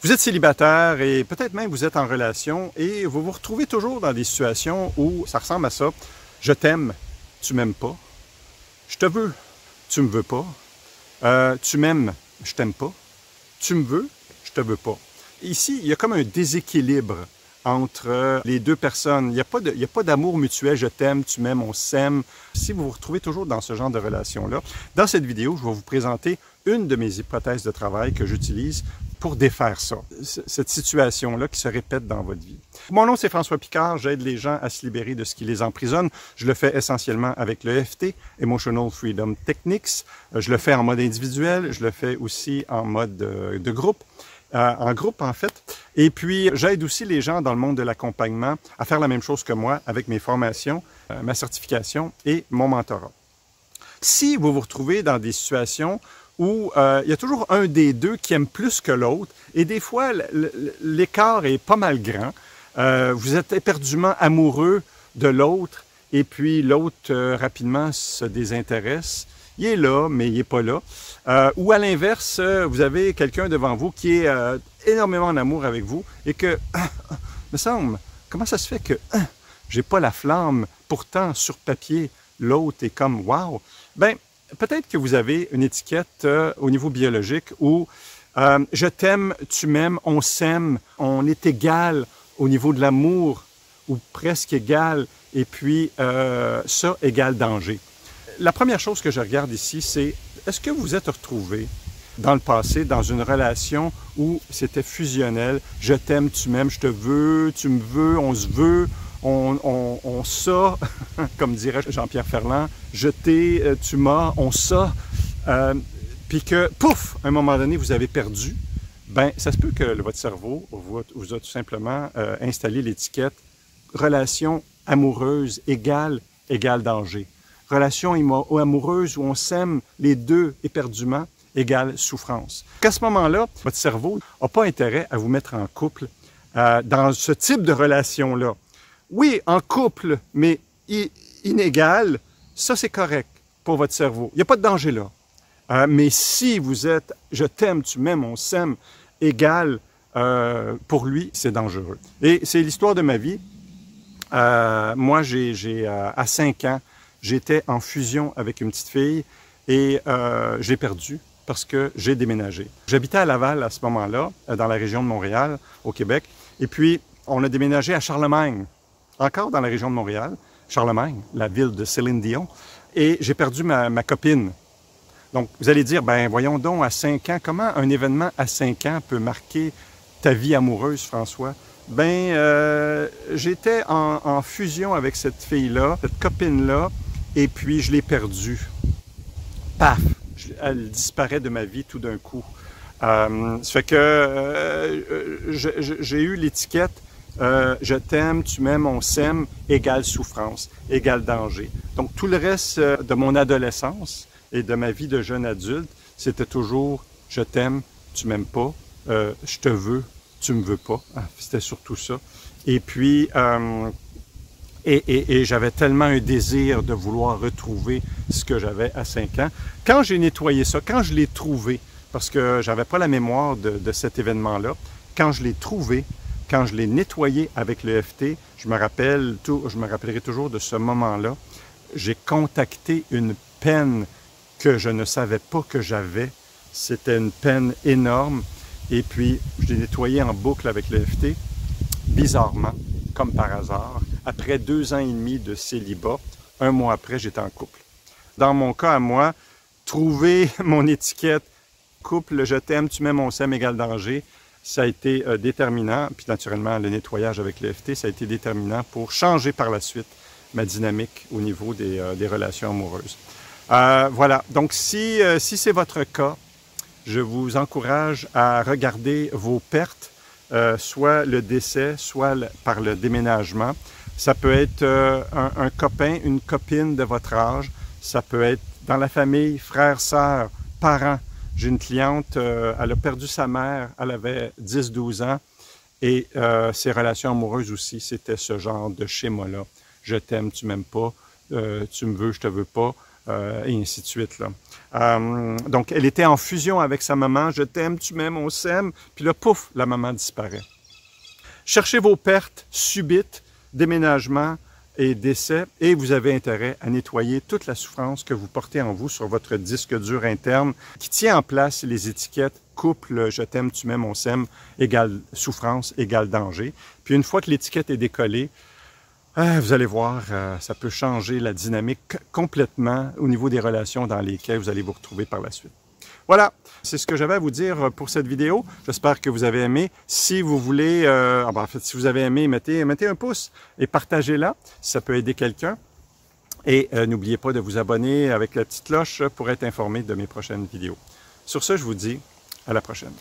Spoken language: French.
Vous êtes célibataire et peut-être même vous êtes en relation et vous vous retrouvez toujours dans des situations où ça ressemble à ça. Je t'aime, tu m'aimes pas. Je te veux, tu me veux pas. Tu m'aimes, je t'aime pas. Tu me veux, je te veux pas. Ici, il y a comme un déséquilibre entre les deux personnes. Il n'y a pas d'amour mutuel, je t'aime, tu m'aimes, on s'aime. Si vous vous retrouvez toujours dans ce genre de relation-là, dans cette vidéo, je vais vous présenter une de mes hypothèses de travail que j'utilise pour défaire ça, cette situation-là qui se répète dans votre vie. Mon nom, c'est François Picard. J'aide les gens à se libérer de ce qui les emprisonne. Je le fais essentiellement avec le EFT, Emotional Freedom Techniques. Je le fais en mode individuel. Je le fais aussi en mode de groupe. En groupe, en fait. Et puis, j'aide aussi les gens dans le monde de l'accompagnement à faire la même chose que moi avec mes formations, ma certification et mon mentorat. Si vous vous retrouvez dans des situations où il y a toujours un des deux qui aime plus que l'autre, et des fois, l'écart est pas mal grand. Vous êtes éperdument amoureux de l'autre, et puis l'autre, rapidement, se désintéresse. Il est là, mais il n'est pas là. Ou à l'inverse, vous avez quelqu'un devant vous qui est énormément en amour avec vous, et que, me semble, comment ça se fait que j'ai pas la flamme, pourtant, sur papier, l'autre est comme « wow ». Ben, peut-être que vous avez une étiquette au niveau biologique où je t'aime, tu m'aimes, on s'aime, on est égal au niveau de l'amour, ou presque égal, et puis ça égale danger. La première chose que je regarde ici, c'est est-ce que vous êtes retrouvé dans le passé dans une relation où c'était fusionnel, je t'aime, tu m'aimes, je te veux, tu me veux, on se veut, on ça, comme dirait Jean-Pierre Ferland, je t'ai, tu m'as, on ça, puis que, pouf, à un moment donné, vous avez perdu, ben ça se peut que votre cerveau vous a tout simplement installé l'étiquette relation amoureuse égale danger. Relation amoureuse où on s'aime les deux éperdument égale souffrance. Qu'à ce moment-là, votre cerveau n'a pas intérêt à vous mettre en couple dans ce type de relation-là. Oui, en couple, mais inégal, ça c'est correct pour votre cerveau. Il n'y a pas de danger là. Mais si vous êtes « je t'aime, tu m'aimes, on s'aime » égal, pour lui, c'est dangereux. Et c'est l'histoire de ma vie. Moi, à 5 ans, j'étais en fusion avec une petite fille et je l'ai perdue parce que j'ai déménagé. J'habitais à Laval à ce moment-là, dans la région de Montréal, au Québec. Et puis, on a déménagé à Charlemagne, encore dans la région de Montréal. Charlemagne, la ville de Céline Dion. Et j'ai perdu ma copine. Donc, vous allez dire, ben voyons donc, à 5 ans, comment un événement à 5 ans peut marquer ta vie amoureuse, François? Ben, j'étais en fusion avec cette fille-là, cette copine-là, et puis je l'ai perdue. Paf! Elle disparaît de ma vie tout d'un coup. Ça fait que j'ai eu l'étiquette je t'aime, tu m'aimes, on s'aime, égale souffrance, égale danger. Donc tout le reste de mon adolescence et de ma vie de jeune adulte, c'était toujours je t'aime, tu m'aimes pas, je te veux, tu me veux pas. C'était surtout ça. Et puis, et j'avais tellement un désir de vouloir retrouver ce que j'avais à 5 ans. Quand j'ai nettoyé ça, quand je l'ai trouvé, parce que j'avais pas la mémoire de cet événement-là, quand je l'ai trouvé, quand je l'ai nettoyé avec le EFT, je me rappellerai toujours de ce moment-là. J'ai contacté une peine que je ne savais pas que j'avais. C'était une peine énorme. Et puis, je l'ai nettoyé en boucle avec le EFT. Bizarrement, comme par hasard, après 2 ans et demi de célibat, 1 mois après, j'étais en couple. Dans mon cas à moi, trouver mon étiquette couple, je t'aime, tu m'aimes, on s'aime, égale danger, ça a été déterminant. Puis naturellement, le nettoyage avec l'EFT, ça a été déterminant pour changer par la suite ma dynamique au niveau des relations amoureuses. Voilà, donc si c'est votre cas, je vous encourage à regarder vos pertes, soit le décès, soit par le déménagement. Ça peut être un copain, une copine de votre âge. Ça peut être dans la famille, frères, sœurs, parents. J'ai une cliente, elle a perdu sa mère, elle avait 10-12 ans. Et ses relations amoureuses aussi, c'était ce genre de schéma-là. Je t'aime, tu m'aimes pas, tu me veux, je te veux pas. et ainsi de suite, là. Donc, elle était en fusion avec sa maman. Je t'aime, tu m'aimes, on s'aime. Puis là, pouf, la maman disparaît. Cherchez vos pertes subites, déménagement et décès, et vous avez intérêt à nettoyer toute la souffrance que vous portez en vous sur votre disque dur interne qui tient en place les étiquettes couple, je t'aime, tu m'aimes, on s'aime, égale souffrance, égale danger. Puis une fois que l'étiquette est décollée, vous allez voir, ça peut changer la dynamique complètement au niveau des relations dans lesquelles vous allez vous retrouver par la suite. Voilà, c'est ce que j'avais à vous dire pour cette vidéo. J'espère que vous avez aimé. Si vous voulez, en fait, si vous avez aimé, mettez un pouce et partagez-la. Ça peut aider quelqu'un. Et n'oubliez pas de vous abonner avec la petite cloche pour être informé de mes prochaines vidéos. Sur ce, je vous dis à la prochaine.